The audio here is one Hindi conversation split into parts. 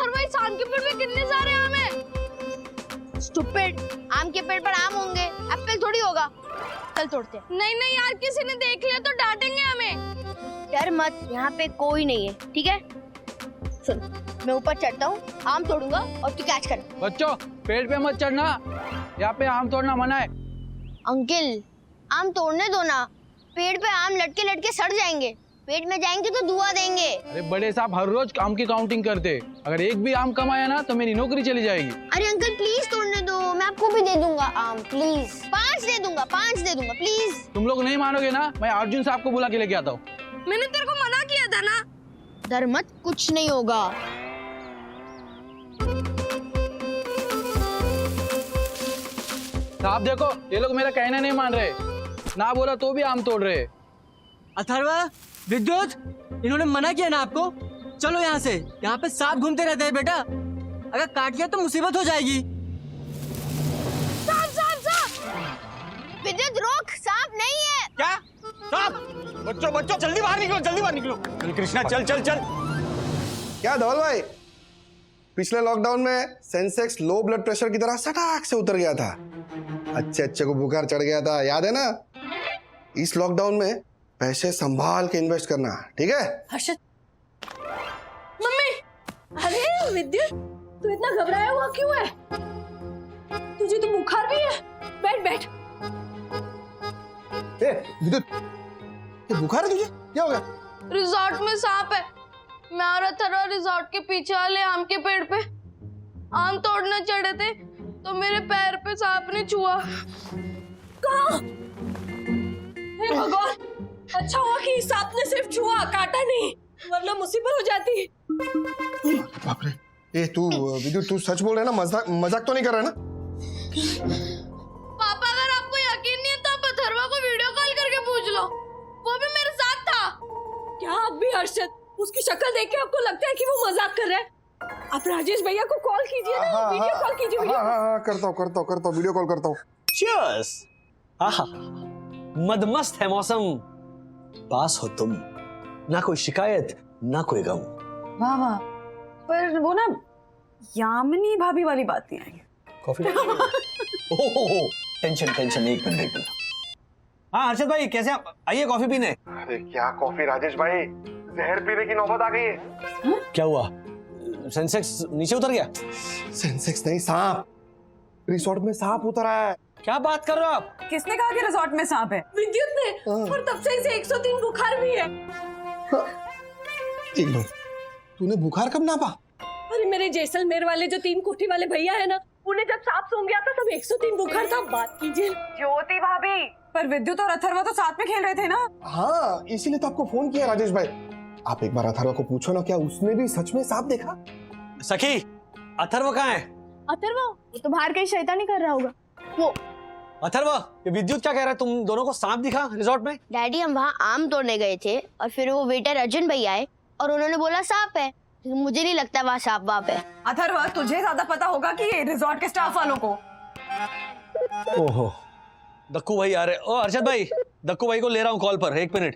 अथर्व, इस आम के पेड़ में कितने सारे आम हैं? स्टूपिड, आम के पेड़ पर आम होंगे, एप्पल थोड़ी होगा। चल तोड़ते हैं। नहीं नहीं यार, किसी ने देख लिया तो डांटेंगे हमें। डर मत, यहाँ पे कोई नहीं है, ठीक है? सुन, मैं ऊपर चढ़ता हूँ, आम तोड़ूंगा और तू कैच कर। बच्चों, पेड़ पे मत चढ़ना, यहाँ पे आम तोड़ना मना है। अंकल, आम तोड़ने दो ना, पेड़ पे आम लटके लटके सड़ जाएंगे, पेट में जाएंगे तो धुआं देंगे। अरे बड़े साहब हर रोज आम की काउंटिंग करते, अगर एक भी आम कम आया ना तो मेरी नौकरी चली जाएगी। अरे अंकल प्लीज तोड़ने दो, मैं आपको भी दे दूंगा आम, प्लीज। 5 दे दूंगा, 5 दे दूंगा, प्लीज। तुम लोग नहीं मानोगे ना, मैं अर्जुन साहब को बुला के लेके आता हूँ। मैंने तेरे को मना किया था ना। डर मत, कुछ नहीं होगा। साहब देखो, ये लोग मेरा कहना नहीं मान रहे, ना बोला तो भी आम तोड़ रहे। अथर्व, विद्युत, इन्होंने मना किया ना आपको? चलो यहाँ से, यहाँ पे सांप घूमते रहते हैं बेटा, अगर काट लिया तो मुसीबत हो जाएगी। सांप सांप सांप! विद्युत रोक, सांप नहीं है। क्या सांप? बच्चों बच्चों जल्दी बाहर निकलो, जल्दी बाहर निकलो। चल कृष्णा, चल चल चल। क्या धवल भाई, पिछले लॉकडाउन में सेंसेक्स लो ब्लड प्रेशर की तरह सटाक से उतर गया था, अच्छे अच्छे को बुखार चढ़ गया था, याद है ना? इस लॉकडाउन में पैसे संभाल के इन्वेस्ट करना, ठीक है? हर्षद, मम्मी, अरे विद्युत, तू इतना घबराया हुआ क्यों है? तुझे तो बुखार भी है। बैठ बैठ। ए विद्युत, ये बुखार है तुझे? क्या हो गया? रिजॉर्ट में सांप है। मैं और अथर्व रिजॉर्ट के पीछे वाले आम के पेड़ पे आम तोड़ने चढ़े थे तो मेरे पैर पे सांप ने छुआ। कहाँ? हे भगवान, अच्छा हुआ कि सांप ने सिर्फ छुआ, काटा नहीं, वरना मुसीबत हो जाती। बाप रे, ए तू विद्युत, तू सच बोल रहे ना? मजाक तो नहीं कर रहा ना? पापा, अगर आपको यकीन नहीं है तो आप अथर्व को वीडियो कॉल करके पूछ लो, वो भी मेरे साथ था। क्या आप भी हर्षद, उसकी शक्ल देख के आपको लगता है कि वो मजाक कर रहा है? आप राजेश भैया को कॉल कीजिए ना, वीडियो कॉल कीजिए। हाँ, करता हूँ, वीडियो कॉल करता हूँ। चीयर्स। आहा, मदमस्त है मौसम, पास हो तुम, ना कोई शिकायत ना कोई गम। वाह वाह, पर वो ना यामिनी भाभी वाली बात नहीं आई। कॉफी? ओह, टेंशन टेंशन, एक मिनट। हाँ हर्षद भाई, कैसे आप? आइए कॉफी पीने। अरे क्या कॉफी राजेश भाई, जहर पीने की नौबत आ गई है। क्या हुआ? सेंसेक्स नीचे उतर गया? सेंसेक्स नहीं, सांप। रिसोर्ट में सांप उतर आया है। क्या बात कर रहे हो आप? किसने कहा कि रिजॉर्ट में सांप है? विद्युत ने, और तब से इसे 103 बुखार भी है। एक मिनट, तूने बुखार कब नापा? अरे मेरे जैसलमेर वाले जो 3 कोठी वाले भैया है ना, उन्हें जब सांप सूंघ गया था तब 103 बुखार था। बात कीजिए। ज्योति भाभी, पर विद्युत और अथर्व तो साथ में खेल रहे थे ना? हाँ, इसीलिए तो आपको फोन किया राजेश भाई। आप एक बार अथर्व को पूछो ना, क्या उसने भी सच में सांप देखा? सखी, अथर्व कहाँ है? अथर्व, वो तो बाहर कहीं शैतानी कर रहा होगा। वो अथर्व, ये विद्युत क्या कह रहा है? तुम दोनों को सांप दिखा रिजॉर्ट में? डैडी, हम वहाँ आम तोड़ने गए थे और फिर वो वेटर अर्जुन भैया आए और उन्होंने बोला सांप है, लेकिन मुझे नहीं लगता वहाँ सांप वाप है। अथर्व, तुझे ज्यादा पता होगा कि ये रिजॉर्ट के स्टाफ वालों को। ओहो, दक्कू भाई आ रहे। ओ अर्षद भाई, दक्कू भाई को ले रहा हूँ कॉल पर, 1 मिनट।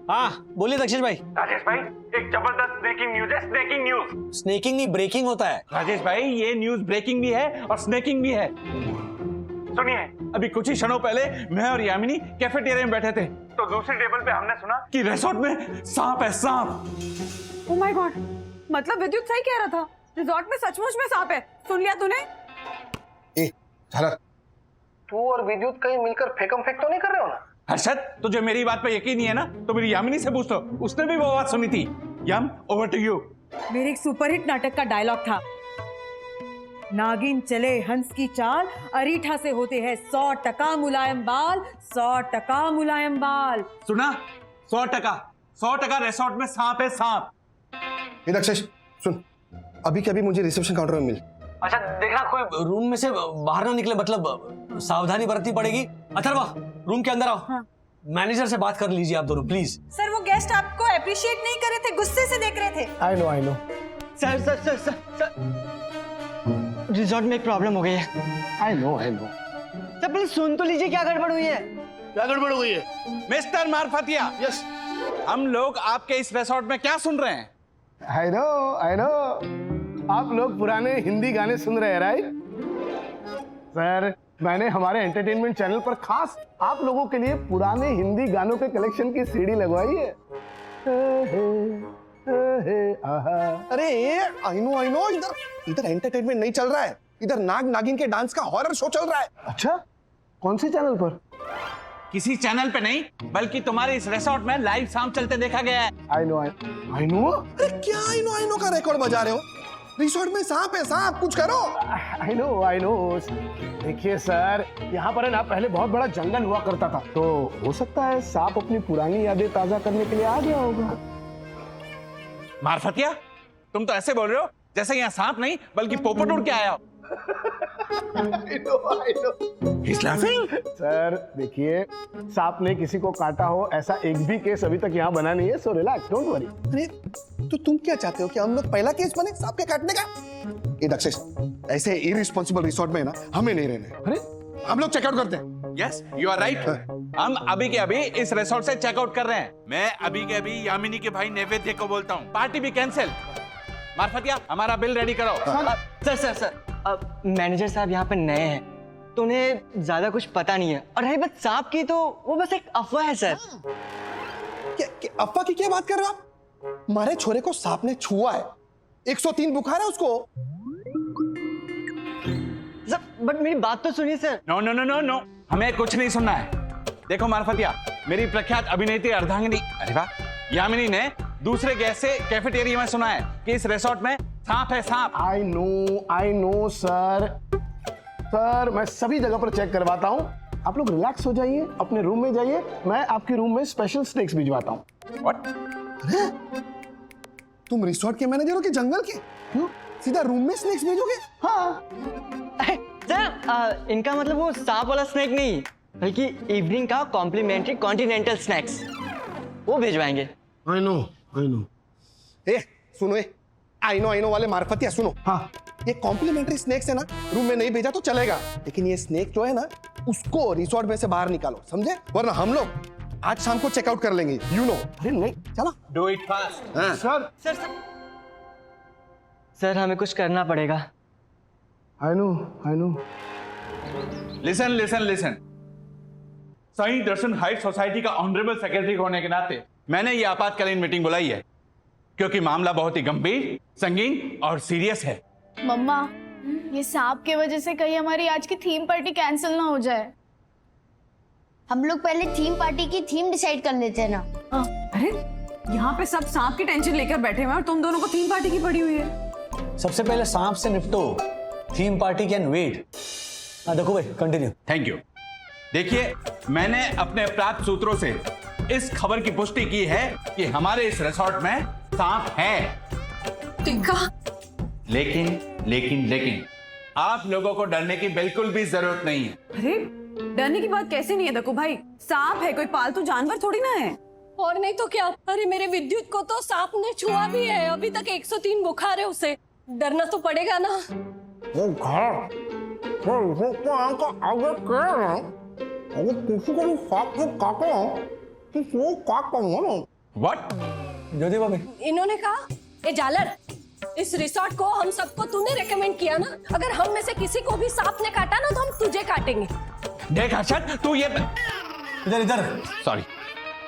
हाँ बोलिए दक्षिश भाई। राजेश भाई, एक जबरदस्त ब्रेकिंग न्यूज है। Snaking news. स्नेकिंग नहीं, ब्रेकिंग होता है राजेश भाई, ये न्यूज ब्रेकिंग भी है और स्नेकिंग भी है। सुनिए, अभी कुछ ही क्षणों पहले मैं और यामिनी कैफेटेरिया में बैठे थे तो दूसरी टेबल पे हमने सुना कि रिसोर्ट में सांप है, सांप। ओह माय गॉड, मतलब विद्युत सही कह रहा था, रिजॉर्ट में सचमुच में सांप है। सुन लिया तूने? ए झलक, तू और विद्युत कहीं मिलकर फेकम फेक तो नहीं कर रहे हो ना? हर्षद, तुझे मेरी बात पे यकीन नहीं है ना, तो मेरी यामिनी से पूछ लो, उसने भी वो बात सुनी थी। याम, ओवर टू यू। मेरे एक सुपरहिट नाटक का डायलॉग था, नागिन चले हंस की चाल, अरीठा से होते हैं 100% मुलायम बाल, 100% मुलायम बाल। सुना? 100% रिसोर्ट में सांप है, सांप। ये दक्षेश सुन, अभी के अभी मुझे रिसेप्शन काउंटर में मिल। अच्छा देखना कोई रूम में से बाहर ना निकले, मतलब सावधानी बरतनी पड़ेगी। अथर्वा, रूम के अंदर आओ। हाँ। मैनेजर से बात कर लीजिए आप दोनों प्लीज। सर, वो गेस्ट आपको अप्रिशिएट नहीं कर रहे थे, गुस्से से देख रहे थे। आई know. Sir sir sir sir sir, resort में एक प्रॉब्लम हो गई है। आई नो। सर प्लीज सुन तो लीजिए, क्या गड़बड़ हुई है? क्या गड़बड़ हुई है? Mister Marfatia, yes. हम लोग आपके इस रिसोर्ट में क्या सुन रहे हैं? आई नो आप लोग पुराने हिंदी गाने सुन रहे हैं राइट सर। मैंने हमारे एंटरटेनमेंट चैनल पर खास आप लोगों के लिए पुराने हिंदी गानों के कलेक्शन की सीडी लगवाई है। अरे आई नो इधर एंटरटेनमेंट नहीं चल रहा है, इधर नाग नागिन के डांस का हॉरर शो चल रहा है। अच्छा, कौन से चैनल पर? किसी चैनल पे नहीं, बल्कि तुम्हारे इस रिसोर्ट में लाइव सांप चलते देखा गया है। I know. अरे क्या आई नो का रिकॉर्ड बजा रहे हो? रिसोर्ट में सांप है, सांप कुछ करो। I know. देखिए सर, यहाँ पर है ना पहले बहुत बड़ा जंगल हुआ करता था, तो हो सकता है सांप अपनी पुरानी यादें ताजा करने के लिए आ गया होगा। मारफतिया, तुम तो ऐसे बोल रहे हो जैसे यहाँ सांप नहीं बल्कि पोपट उड़ के आया हो। I know. He's laughing? Sir देखिए, सांप ने किसी को काटा हो ऐसा एक भी केस अभी तक यहाँ बना नहीं है, सो रिलैक्स, डोंट वरी। अरे तो तुम क्या चाहते हो कि हम लोग पहला केस बने सांप के काटने का? ये दक्षेश, ऐसे इररिस्पांसिबल रिसोर्ट में ना हमें नहीं रहना है। अरे हम लोग चेकआउट करते हैं। Yes, you are right. हम अभी के अभी इस रिसोर्ट से चेकआउट कर रहे हैं। मैं अभी के अभी यामिनी के भाई नैवेद्य को बोलता हूँ, पार्टी भी कैंसिल। मारफतिया, हमारा बिल रेडी करो। सर मैनेजर साहब यहाँ पे नए हैं तो उन्हें ज्यादा कुछ पता नहीं है, और रही बात सांप की तो वो बस एक अफवाह है सर। क्या अफवाह की क्या बात कर रहे हो आप? हमारे छोरे को सांप ने छुआ है, 103 बुखार है उसको। बट मेरी बात तो सुनिए सर। नो, हमें कुछ नहीं सुनना है। देखो मारफतिया, मेरी प्रख्यात अभिनेत्री अर्धांगिनी, अरे वाह, यामिनी ने दूसरे गैस से कैफेटेरिया में सुना है कि इस रिसोर्ट में सांप है, सांप। आई नो सर, मैं सभी जगह पर चेक करवाता हूँ। आप लोग रिलैक्स हो जाइए, अपने रूम में जाइए, मैं आपके रूम में स्पेशल स्नैक्स भिजवाता हूँ। What? अरे तुम रिसोर्ट के मैनेजर हो कि जंगल के? क्यों सीधा रूम में स्नैक्स भेजोगे? हाँ सर, इनका मतलब वो सांप वाला स्नैक नहीं, बल्कि इवनिंग का कॉम्प्लीमेंट्री कॉन्टिनेंटल स्नैक्स वो भिजवाएंगे। I know. ए सुनो, आई नो वाले मार्फतिया सुनो। हाँ, ये कॉम्प्लीमेंट्री स्नैक्स है ना, रूम में नहीं भेजा तो चलेगा, लेकिन ये स्नैक जो है ना उसको रिसोर्ट में से बाहर निकालो, समझे? वरना हम लोग आज शाम को चेकआउट कर लेंगे, यू नो। अरे नहीं, चलो Do it fast. सर हमें कुछ करना पड़ेगा। I know. Listen. Sai Darshan height society का ऑनरेबल सेक्रेटरी होने के नाते मैंने ये आपातकालीन मीटिंग बुलाई है, क्योंकि मामला बहुत ही गंभीर, संगीन और सीरियस है। मम्मा, ये सांप के वजह से कहीं हमारी आज की थीम पार्टी कैंसिल ना हो जाए। हम लोग पहले थीम पार्टी की थीम डिसाइड कर लेते हैं ना। अरे यहाँ पे सब सांप की टेंशन लेकर बैठे हुए हैं और तुम दोनों को थीम पार्टी की पड़ी हुई है। सबसे पहले सांप से निपटो, थीम पार्टी कैन वेट। देखो भाई, कंटिन्यू। Thank you. देखिए, मैंने अपने प्राप्त सूत्रों से इस खबर की पुष्टि की है कि हमारे इस रिसोर्ट में सांप है। लेकिन आप लोगों को डरने की बिल्कुल भी जरूरत नहीं है। अरे डरने की बात कैसे नहीं है देखो भाई, सांप है, कोई पालतू जानवर थोड़ी ना है। और नहीं तो क्या, अरे मेरे विद्युत को तो सांप ने छुआ भी है, अभी तक 103 बुखार है उसे, डरना तो पड़ेगा ना। What? ज्योति भाभी, इन्होंने कहा, ए जालर, इस रिसोर्ट को हम सबको तूने रेकमेंड किया ना, अगर हम में से किसी को भी सांप ने काटा ना तो हम तुझे काटेंगे। देख हर्षद, तू ये इधर सॉरी,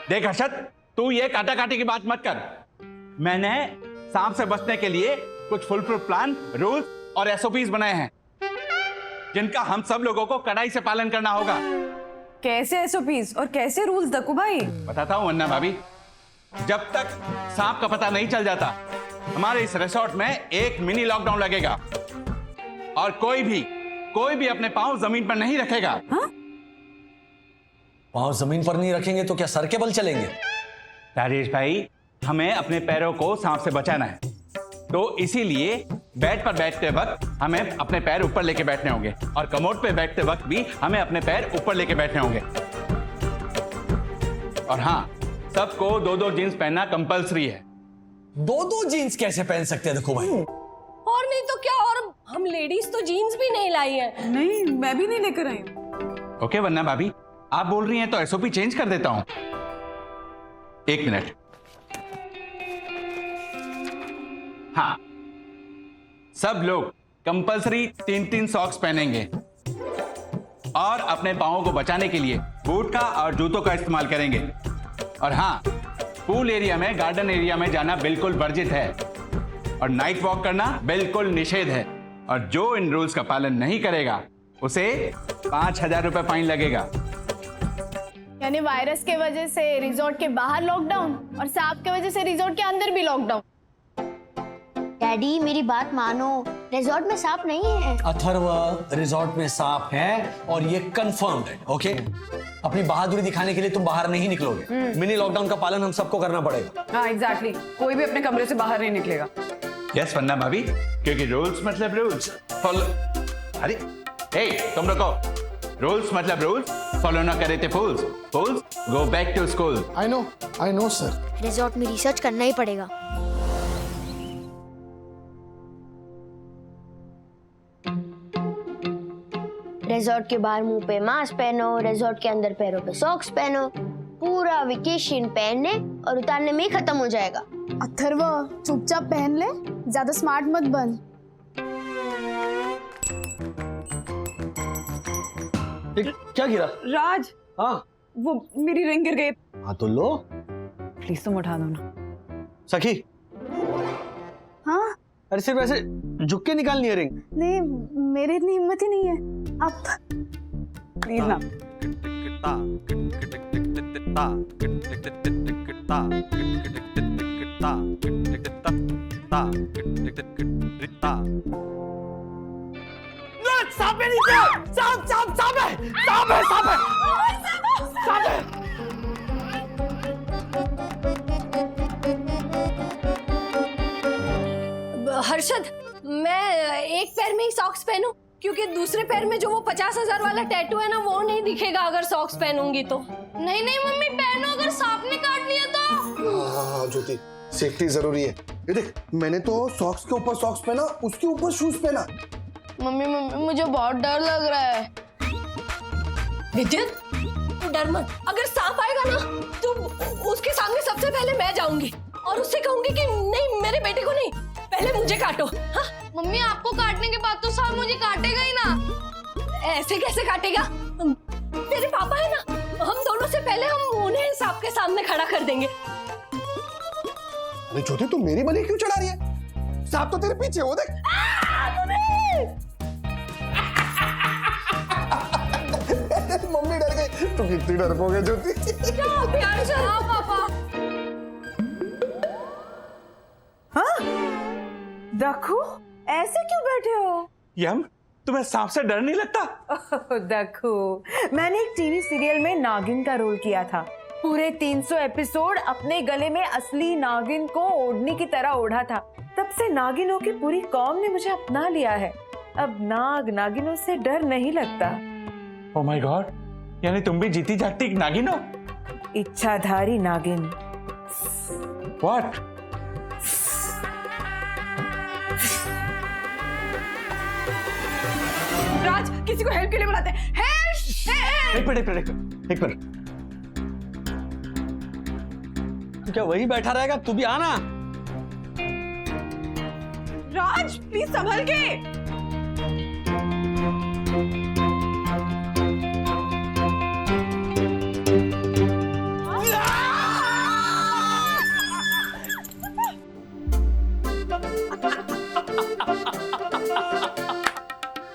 देख हर्षद, तू ये काटा काटी की बात मत कर। मैंने सांप से बचने के लिए कुछ फुल प्रूफ प्लान, रूल्स और एसओपीज बनाए हैं, जिनका हम सब लोगों को कड़ाई से पालन करना होगा। कैसे एसओपीज और कैसे रूल्स दक्कू भाई? बताता हूं वन्ना भाभी, जब तक सांप का पता नहीं चल जाता, हमारे इस रिसोर्ट में एक मिनी लॉकडाउन लगेगा और कोई भी अपने पांव जमीन पर नहीं रखेगा। पाँव जमीन पर नहीं रखेंगे तो क्या सर के बल चलेंगे? राजेश भाई, हमें अपने पैरों को सांप से बचाना है, तो इसीलिए बेड पर बैठते वक्त हमें अपने पैर ऊपर लेके बैठने होंगे और कमोड पे बैठते वक्त भी हमें अपने पैर ऊपर लेके बैठने होंगे। और हाँ, सबको 2-2 जीन्स पहनना कंपलसरी है। 2-2 जीन्स कैसे पहन सकते हैं देखो भाई? और नहीं तो क्या, और हम लेडीज तो जीन्स भी नहीं लाई है। नहीं, मैं भी नहीं लेकर आई हूँ। ओके वन्ना भाभी, आप बोल रही हैं तो एसओपी चेंज कर देता हूं। 1 मिनट। हाँ, सब लोग कंपलसरी 3-3 सॉक्स पहनेंगे और अपने पाँवों को बचाने के लिए बूट का और जूतों का इस्तेमाल करेंगे। और हाँ, पूल एरिया में, गार्डन एरिया में जाना बिल्कुल वर्जित है और नाइट वॉक करना बिल्कुल निषेध है। और जो इन रूल्स का पालन नहीं करेगा उसे 5,000 रुपए फाइन लगेगा। यानी वायरस के वजह से रिजॉर्ट के बाहर लॉकडाउन और सांप के वजह से रिजॉर्ट के अंदर भी लॉकडाउन। डैडी मेरी बात मानो, रिजॉर्ट में सांप नहीं है। अथर्व, रिजॉर्ट में सांप है और ये कंफर्म्ड है। ओके, अपनी बहादुरी दिखाने के लिए तुम बाहर नहीं निकलोगे। मिनी लॉकडाउन का पालन हम सबको करना पड़ेगा। हाँ एग्जैक्टली, कोई भी अपने कमरे से बाहर नहीं निकलेगा। यस वन्ना भाभी, क्योंकि रूल्स मतलब रूल्स फॉलो। अरे ए, तुम रुको। रूल्स मतलब रूल्स, फॉलो ना करे थे fools. Fools go back to school. I know sir. Resort में रिसर्च करना ही पड़ेगा। रिजॉर्ट के बाहर मुंह पे मास्क पहनो, रिजॉर्ट के अंदर पैरों पे सॉक्स पहनो। पूरा वेकेशन पहनने और उतारने में ही खत्म हो जाएगा। अथर्व चुपचाप पहन ले, ज्यादा स्मार्ट मत बन। क्या गिरा? राज, हाँ वो मेरी रिंग गिर गई। हाँ तो लो। प्लीज तुम उठा दो ना। सखी, हाँ अरे सिर्फ ऐसे झुक के निकालनी है रिंग। नहीं, मेरी इतनी हिम्मत ही नहीं है। अब प्लीज ना। सांप है नीचे! सांप सांप सांप है! सांप है! सांप है! सांप है! हर्षद, मैं एक पैर में ही सॉक्स पहनूं क्योंकि दूसरे पैर में जो वो 50,000 वाला टैटू है ना, वो नहीं दिखेगा अगर सॉक्स पहनूंगी तो। नहीं नहीं मम्मी, पहनो, अगर सांप ने काट लिया तो। हाँ ज्योति, सेफ्टी जरूरी है। ये देख, मैंने तो सॉक्स के ऊपर सॉक्स पहना, उसके ऊपर शूज पहना। मम्मी मम्मी, मुझे बहुत डर लग रहा है। विद्युत, तू डर मत। अगर सांप आएगा ना तो उसके सामने सबसे पहले मैं जाऊंगी और उससे कहूंगी कि नहीं, मेरे बेटे को नहीं, पहले मुझे काटो। हाँ? मम्मी आपको काटने के बाद तो सांप मुझे काटेगा ही ना। ऐसे कैसे काटेगा? तेरे पापा है ना, हम दोनों से पहले हम उन्हें सांप के सामने खड़ा कर देंगे। अरे ज्योति, तू मेरी बलि क्यों चढ़ा रही है? सांप तो तेरे पीछे, वो देख। मम्मी डर गई। तू कितनी डरपोक है ज्योति। क्या प्यार से। हाँ पापा। हाँ दखू, ऐसे क्यों बैठे हो? यम, तुम्हें सांप से डर नहीं लगता? दखू, मैंने एक टीवी सीरियल में नागिन का रोल किया था। पूरे 300 एपिसोड अपने गले में असली नागिन को ओढ़ने की तरह ओढ़ा था। तब से नागिनों की पूरी कौम ने मुझे अपना लिया है। अब नागिनों से डर नहीं लगता। ओह माय गॉड, यानी तुम भी जीती जागती एक नागिन हो? इच्छाधारी नागिन। व्हाट? राज, किसी को हेल्प के लिए बुलाते हैं। हेल्प! एक मिनट। तू क्या वही बैठा रहेगा? तू भी आना। राज प्लीज संभल के।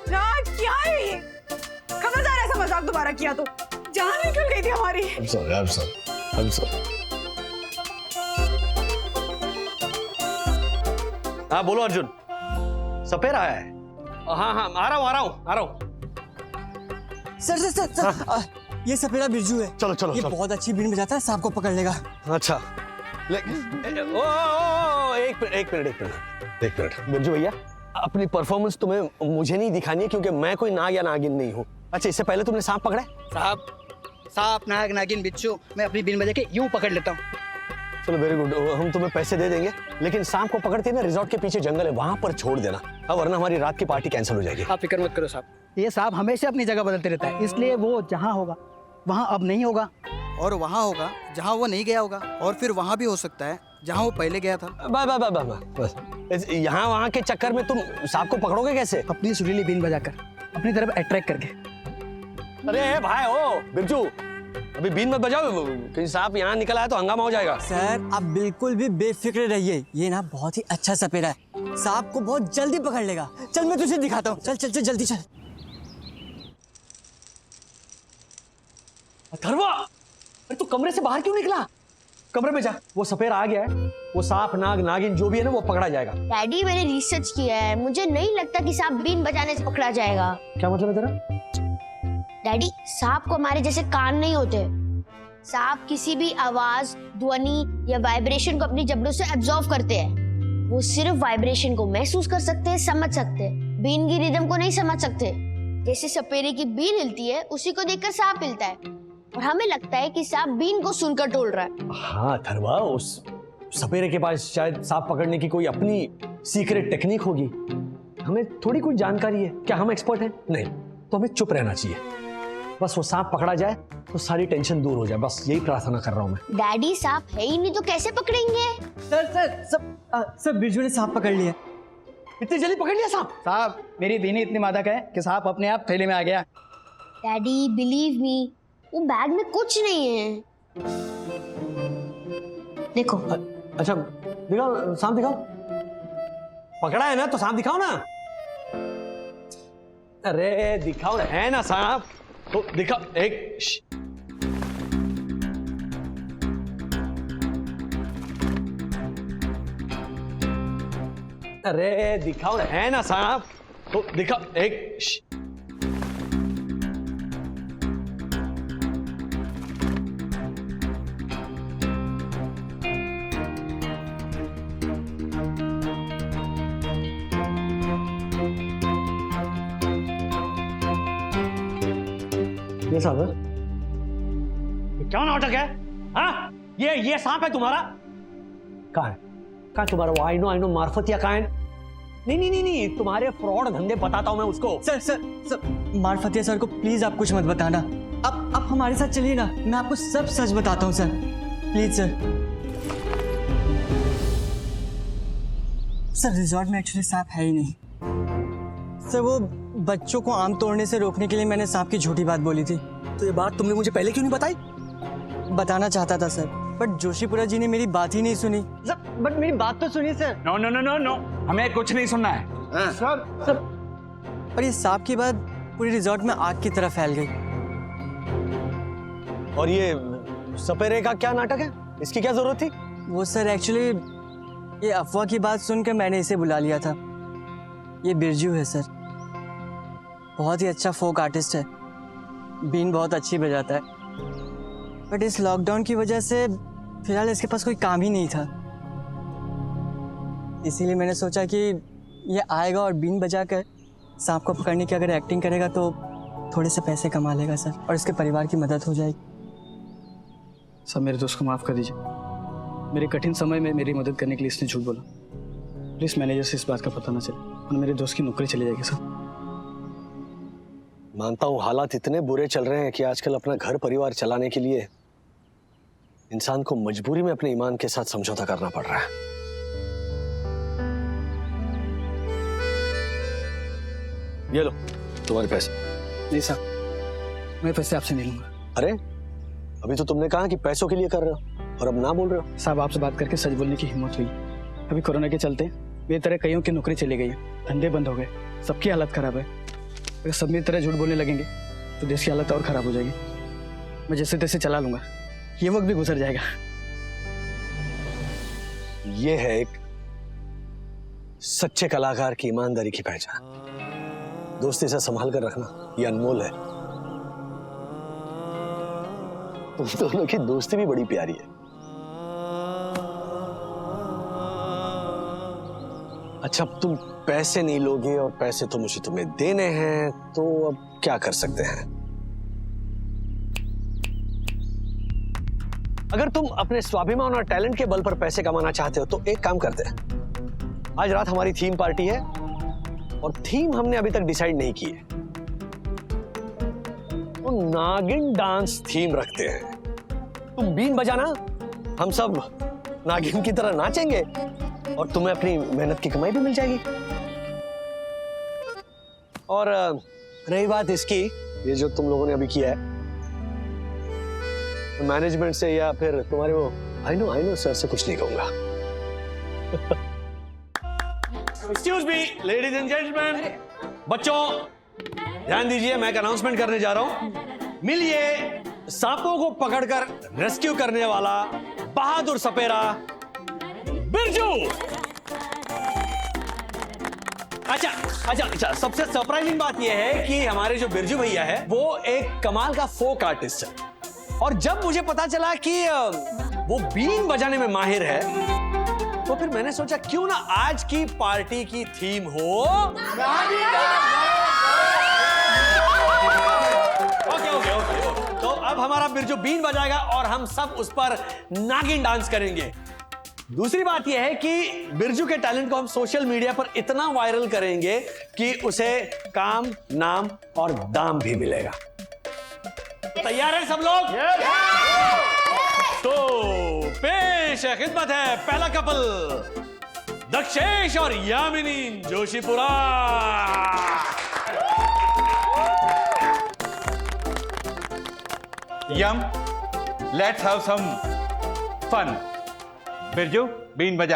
राज क्या है ये? खबरदार ऐसा मजाक दोबारा किया तो जान निकल गई थी हमारी। I'm sorry. हाँ बोलो अर्जुन। सपेरा है? हाँ हाँ, आ रहा हूँ। सर, ये सपेरा बिरजू है। चलो ये बहुत अच्छी बीन बजाता है, सांप को पकड़ लेगा। अच्छा, एक मिनट बिरजू भैया, अपनी परफॉर्मेंस तुम्हें मुझे नहीं दिखानी है क्योंकि मैं कोई नाग या नागिन नहीं हूँ। अच्छा, इससे पहले तुमने सांप पकड़ा है? सांप, नाग, नागिन, बिच्छू मैं अपनी बीन बजा के यूं पकड़ लेता हूँ। चलो वेरी गुड, हम तुम्हें पैसे दे देंगे, लेकिन सांप को पकड़ते ना रिजॉर्ट के पीछे जंगल है, वहां पर छोड़ देना, वरना हमारी रात की पार्टी कैंसिल हो जाएगी। आप फिक्र मत करो साहब, ये सांप हमेशा अपनी जगह बदलते रहता है, इसलिए वो जहाँ होगा वहाँ अब नहीं होगा, और वहाँ होगा जहाँ वो नहीं गया होगा, और फिर वहाँ भी हो सकता है जहाँ वो पहले गया था। बस यहाँ वहाँ के चक्कर में तुम सांप को पकड़ोगे कैसे? अपनी सुरीली बीन बजाकर, अपनी तरफ अट्रैक्ट करके। अरे भाई ओ बिरजू, अभी बीन मत बजाओ, कहीं सांप यहाँ निकल आया तो हंगामा हो जाएगा। सर आप बिल्कुल भी बेफिक्र रहिए, ये ना बहुत ही अच्छा सपेरा है, सांप को बहुत जल्दी पकड़ लेगा। चल मैं तुझे दिखाता हूँ, चल चल चल जल्दी चल। अथर्वा, अरे तू कमरे से बाहर क्यों निकला? कमरे में जा, वो सपेरा आ गया है, वो सांप नाग नागिन जो भी है ना वो पकड़ा जाएगा। डैडी मैंने रिसर्च किया है, मुझे नहीं लगता कि सांप बीन बजाने से पकड़ा जाएगा। क्या मतलब है तेरा? डैडी सांप को हमारे जैसे कान नहीं होते, सांप किसी भी आवाज, ध्वनि या वाइब्रेशन को अपनी जबड़ों से एब्जॉर्ब करते हैं। वो सिर्फ वाइब्रेशन को महसूस कर सकते हैं, समझ सकते हैं, बीन की रिदम को नहीं समझ सकते। जैसे सपेरे की बीन हिलती है उसी को देखकर सांप हिलता है, और हमें लगता है कि सांप बीन को सुनकर टोल रहा है। हाँ अथर्वा, उस सपेरे के पास शायद सांप पकड़ने की कोई अपनी सीक्रेट टेक्निक होगी, हमें थोड़ी कोई जानकारी है। क्या हम एक्सपर्ट हैं? नहीं, तो हमें चुप रहना चाहिए। बस वो सांप पकड़ा जाए तो सारी टेंशन दूर हो जाए, बस यही प्रार्थना कर रहा हूँ मैं। डैडी सांप है ही नहीं तो कैसे पकड़ेंगे? सर बिरजू ने सांप पकड़ लिया। इतनी जल्दी पकड़ लिया सांप? साहब मेरी बीनी इतनी मादक है कि सांप अपने आप थैले में आ गया। डैडी बिलीव मी, वो बैग में कुछ नहीं है। देखो। अच्छा दिखाओ, सांप दिखाओ। पकड़ा है ना तो सांप दिखाओ ना। अरे दिखाओ, है ना सांप तो दिखाओ। एक अरे दिखाओ, है ना सांप तो दिखाओ। एक ये सांप है? क्या नाटक है? हाँ ये सांप है तुम्हारा? कहाँ है? कहाँ तुम्हारा वो आई नो मार्फत या कहाँ है? नहीं, तुम्हारे फ्रॉड धंधे बताता हूँ मैं उसको। सर मार्फतिया सर को प्लीज आप कुछ मत बताना। आप हमारे साथ चलिए ना, मैं आपको सब सच बताता हूँ sir, please sir. Sir resort में एक्चुअली सांप है ही नहीं सर, वो बच्चों को आम तोड़ने से रोकने के लिए मैंने सांप की झूठी बात बोली थी। तो ये बात तुमने मुझे पहले क्यों नहीं बताई? बताना चाहता था सर, बट जोशीपुरा जी ने मेरी बात ही नहीं सुनी। बट मेरी बात तो सुनिए sir. No no no no no, हमें कुछ नहीं सुनना है। सर और ये सांप की बात पूरी रिजॉर्ट में आग की तरह फैल गई। और ये सपेरे का क्या नाटक है? इसकी क्या जरूरत थी? वो सर एक्चुअली ये अफवाह की बात सुनकर मैंने इसे बुला लिया था। ये बिरजू है सर, बहुत ही अच्छा फोक आर्टिस्ट है, बीन बहुत अच्छी बजाता है, बट इस लॉकडाउन की वजह से फिलहाल इसके पास कोई काम ही नहीं था। इसीलिए मैंने सोचा कि ये आएगा और बीन बजाकर सांप को पकड़ने की अगर एक्टिंग करेगा तो थोड़े से पैसे कमा लेगा सर, और इसके परिवार की मदद हो जाएगी। सब मेरे दोस्त को माफ़ कर दीजिए, मेरे कठिन समय में मेरी मदद करने के लिए इसने झूठ बोला। प्लीज मैनेजर से इस बात का पता ना चले और मेरे दोस्त की नौकरी चली जाएगी सर। मानता हूं हालात इतने बुरे चल रहे हैं कि आजकल अपना घर परिवार चलाने के लिए इंसान को मजबूरी में अपने ईमान के साथ समझौता करना पड़ रहा है। ये लो तुम्हारे पैसे। नहीं साहब, मैं पैसे आपसे नहीं लूंगा। अरे अभी तो तुमने कहा कि पैसों के लिए कर रहे हो और अब ना बोल रहे हो। साहब आपसे बात करके सच बोलने की हिम्मत हुई। अभी कोरोना के चलते मेरी तरह कईयों की नौकरी चली गई है, धंधे बंद हो गए, सबकी हालत खराब है। अगर सब मेरी तरह झूठ बोलने लगेंगे तो देश की हालत और खराब हो जाएगी। मैं जैसे तैसे चला लूंगा, ये वक्त भी गुजर जाएगा। ये है एक सच्चे कलाकार की ईमानदारी की पहचान। दोस्ती से संभाल कर रखना ये अनमोल है। तुम दोनों की दोस्ती भी बड़ी प्यारी है। अच्छा अब तुम पैसे नहीं लोगे और पैसे तो मुझे तुम्हें देने हैं, तो अब क्या कर सकते हैं? अगर तुम अपने स्वाभिमान और टैलेंट के बल पर पैसे कमाना चाहते हो तो एक काम करते हैं। आज रात हमारी थीम पार्टी है और थीम हमने अभी तक डिसाइड नहीं की है, तो नागिन डांस थीम रखते हैं। तुम बीन बजाना, हम सब नागिन की तरह नाचेंगे और तुम्हें अपनी मेहनत की कमाई भी मिल जाएगी। और रही बात इसकी, ये जो तुम लोगों ने अभी किया है मैनेजमेंट से या फिर तुम्हारे वो आई नो सर से कुछ नहीं कहूंगा। Excuse me ladies and gentleman, बच्चों ध्यान दीजिए, मैं एक अनाउंसमेंट करने जा रहा हूं। मिलिए सांपों को पकड़कर रेस्क्यू करने वाला बहादुर सपेरा बिरजू। अच्छा, सबसे सरप्राइजिंग बात यह है कि हमारे जो बिरजू भैया है वो एक कमाल का फोक आर्टिस्ट है, और जब मुझे पता चला कि वो बीन बजाने में माहिर है तो फिर मैंने सोचा क्यों ना आज की पार्टी की थीम हो ओके। तो अब हमारा बिरजू बीन बजाएगा और हम सब उस पर नागिन डांस करेंगे। दूसरी बात यह है कि बिरजू के टैलेंट को हम सोशल मीडिया पर इतना वायरल करेंगे कि उसे काम, नाम और दाम भी मिलेगा। तैयार हैं सब लोग? तो पेश है, खिदमत है पहला कपल दक्षेश और Yamini Joshipura. Yum, let's have some fun. Birju बीन बजा।